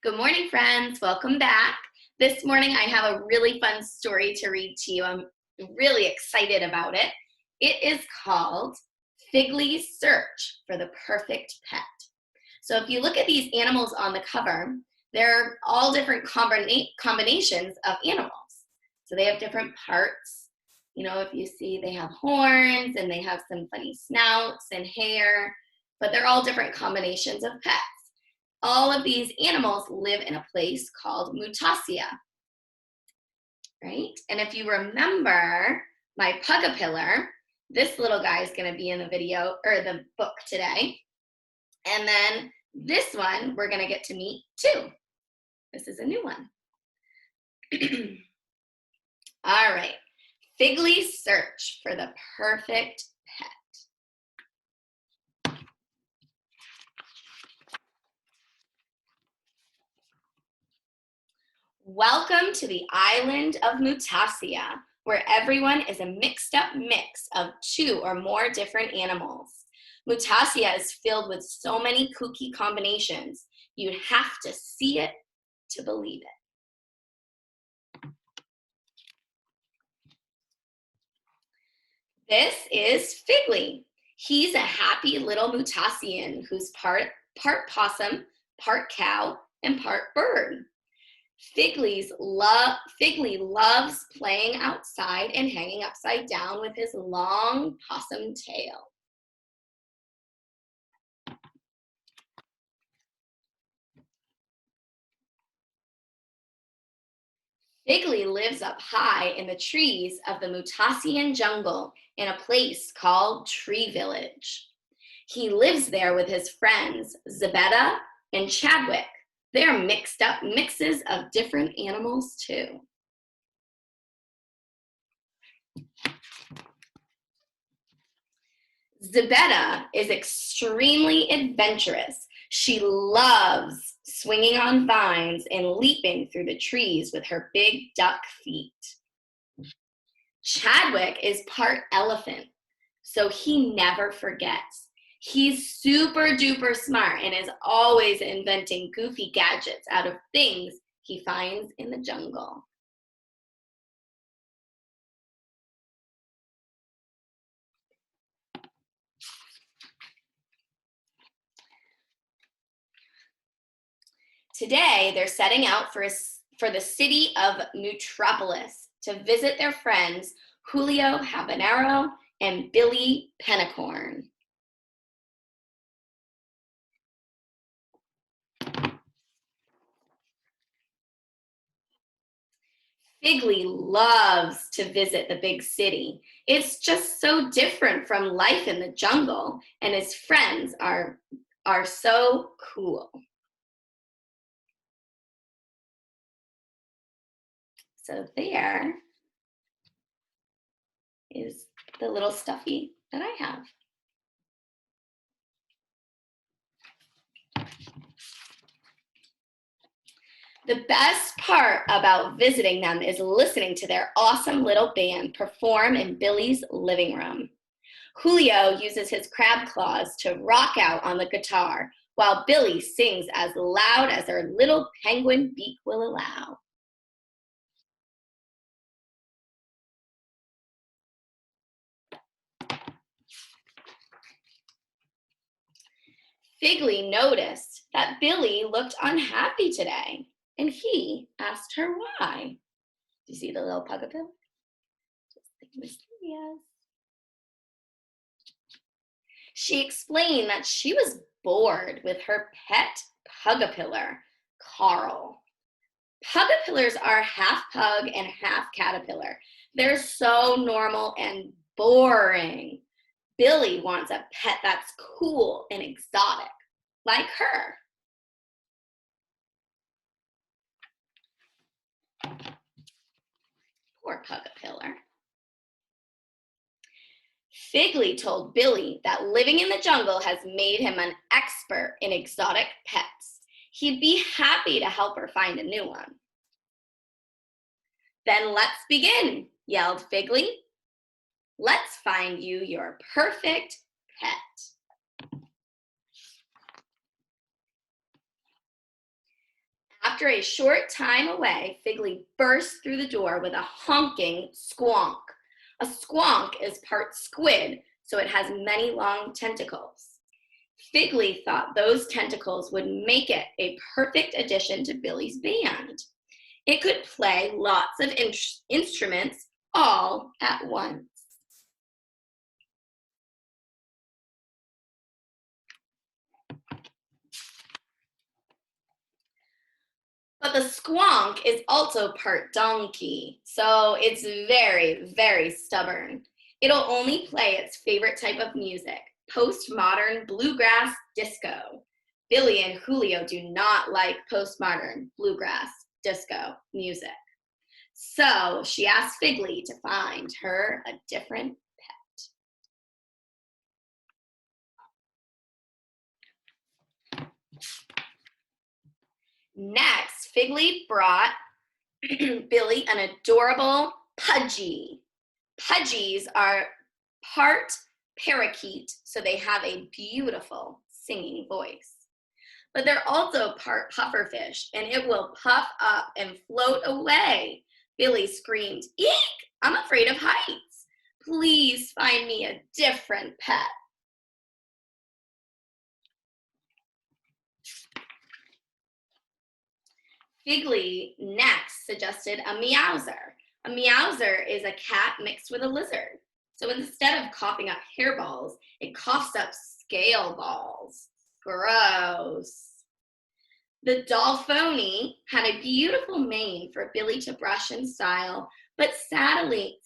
Good morning, friends. Welcome back. This morning I have a really fun story to read to you. I'm really excited about it. It is called Figley's Search for the Perfect Pet. So if you look at these animals on the cover, they're all different combinations of animals. So they have different parts. You know, if you see, they have horns and they have some funny snouts and hair, but they're all different combinations of pets. All of these animals live in a place called Mutasia, right? And if you remember my Pugapillar, this little guy is going to be in the video or the book today. And then this one we're going to get to meet too. This is a new one. All right. Figley's Search for the Perfect Pet. Welcome to the island of Mutasia, where everyone is a mixed up mix of two or more different animals. Mutasia is filled with so many kooky combinations, you'd have to see it to believe it. This is Figley. He's a happy little Mutasian who's part possum, part cow, and part bird. Figley loves playing outside and hanging upside down with his long possum tail. Figley lives up high in the trees of the Mutasian jungle in a place called Tree Village. He lives there with his friends, Zebetta and Chadwick. They're mixed up mixes of different animals too. Zebetta is extremely adventurous. She loves swinging on vines and leaping through the trees with her big duck feet. Chadwick is part elephant, so he never forgets. He's super duper smart and is always inventing goofy gadgets out of things he finds in the jungle. Today, they're setting out for the city of Metropolis to visit their friends Julio Habanero and Billy Pennicorn. Figley loves to visit the big city. It's just so different from life in the jungle, and his friends are so cool. So there is the little stuffy that I have. The best part about visiting them is listening to their awesome little band perform in Billy's living room. Julio uses his crab claws to rock out on the guitar, while Billy sings as loud as her little penguin beak will allow. Figley noticed that Billy looked unhappy today, and he asked her why. Do you see the little Pugapillar? Just like mysterious. She explained that she was bored with her pet Pugapillar, Carl. Pugapillars are half pug and half caterpillar. They're so normal and boring. Billy wants a pet that's cool and exotic, like her. Poor Pugapillar. Figley told Billy that living in the jungle has made him an expert in exotic pets. He'd be happy to help her find a new one. Then let's begin, yelled Figley. Let's find you your perfect pet. After a short time away, Figley burst through the door with a honking squonk. A squonk is part squid, so it has many long tentacles. Figley thought those tentacles would make it a perfect addition to Billy's band. It could play lots of instruments all at once. But the squonk is also part donkey, so it's very, very stubborn. It'll only play its favorite type of music, postmodern bluegrass disco. Billy and Julio do not like postmodern bluegrass disco music. So she asked Figley to find her a different pet. Next, Figley brought Billy an adorable pudgy. Pudgies are part parakeet, so they have a beautiful singing voice. But they're also part pufferfish, and it will puff up and float away. Billy screamed, "Eek! I'm afraid of heights. Please find me a different pet." Figley next suggested a meowser. A meowser is a cat mixed with a lizard. So instead of coughing up hairballs, it coughs up scale balls. Gross. The Dolphony had a beautiful mane for Billy to brush and style, but sadly,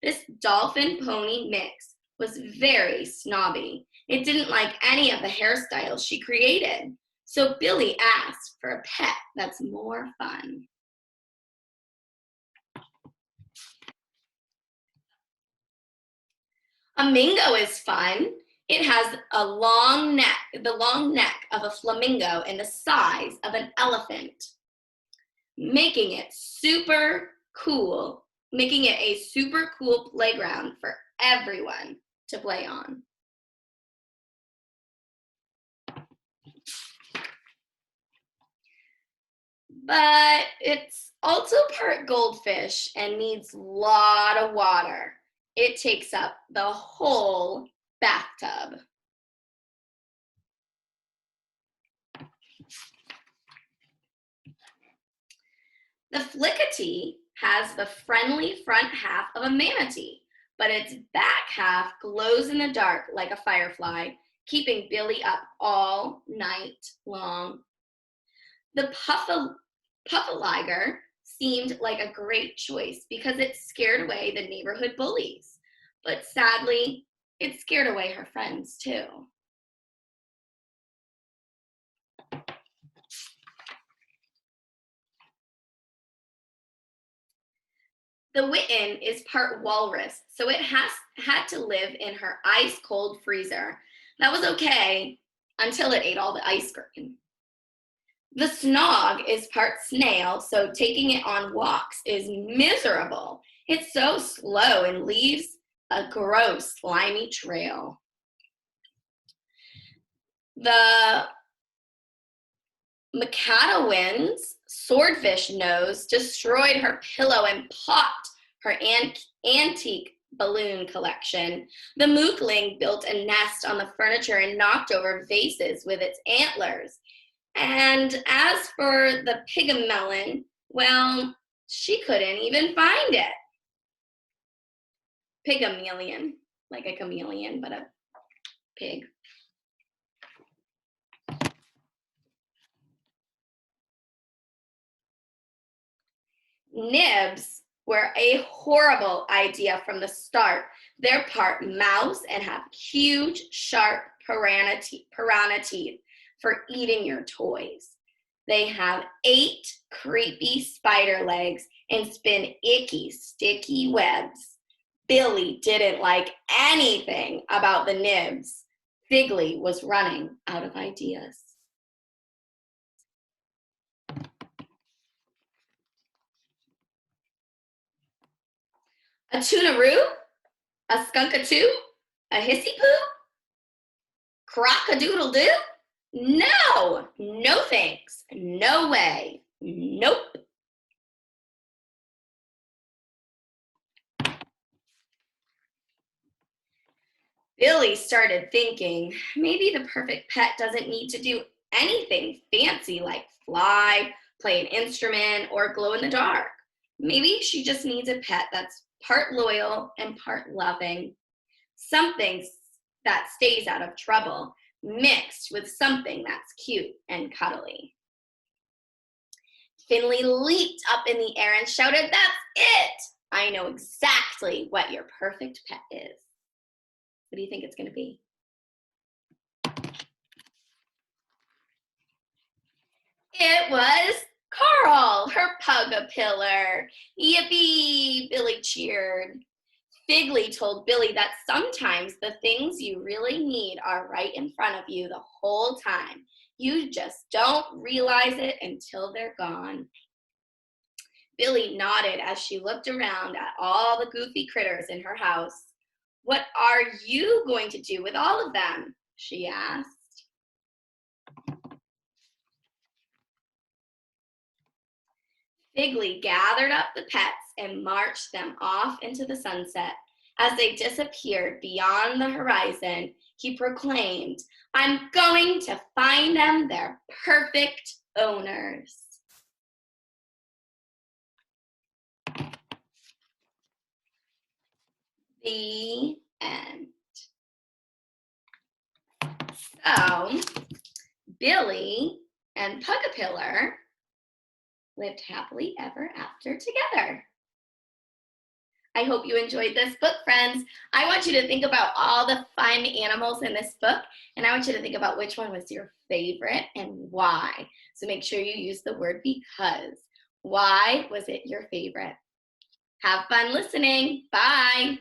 this dolphin pony mix was very snobby. It didn't like any of the hairstyles she created. So Billy asked for a pet that's more fun. A mingo is fun. It has a long neck, the long neck of a flamingo and the size of an elephant, making it a super cool playground for everyone to play on. But it's also part goldfish and needs a lot of water. It takes up the whole bathtub. The flickatee has the friendly front half of a manatee, but its back half glows in the dark like a firefly, keeping Billy up all night long. The puffaliger seemed like a great choice because it scared away the neighborhood bullies, but sadly, it scared away her friends too. The Witten is part walrus, so it had to live in her ice-cold freezer. That was okay until it ate all the ice cream. The Snog is part snail, so taking it on walks is miserable. It's so slow and leaves a gross, slimy trail. The Macadawin's swordfish nose destroyed her pillow and popped her antique balloon collection. The Mookling built a nest on the furniture and knocked over vases with its antlers. And as for the Pygmelon, well, she couldn't even find it. Pygmalion, like a chameleon, but a pig. Nibs were a horrible idea from the start. They're part mouse and have huge, sharp piranha teeth for eating your toys. They have 8 creepy spider legs and spin icky, sticky webs. Billy didn't like anything about the nibs. Figley was running out of ideas. A tunaroo? A skunkatoo? A hissy poo? Crock-a-doodle-doo? No, no thanks, no way. Nope. Billy started thinking, maybe the perfect pet doesn't need to do anything fancy like fly, play an instrument, or glow in the dark. Maybe she just needs a pet that's part loyal and part loving. Something that stays out of trouble, mixed with something that's cute and cuddly. Finley leaped up in the air and shouted, "That's it! I know exactly what your perfect pet is." What do you think it's going to be? It was Carl, her pug-a-pillar. Yippee! Billy cheered. Figley told Billy that sometimes the things you really need are right in front of you the whole time. You just don't realize it until they're gone. Billy nodded as she looked around at all the goofy critters in her house. "What are you going to do with all of them?" she asked. Figley gathered up the pets and marched them off into the sunset. As they disappeared beyond the horizon, he proclaimed, "I'm going to find them their perfect owners." The end. So, Billy and Pug-a-Pillar lived happily ever after together. I hope you enjoyed this book, friends. I want you to think about all the fun animals in this book, and I want you to think about which one was your favorite and why. So make sure you use the word because. Why was it your favorite? Have fun listening. Bye.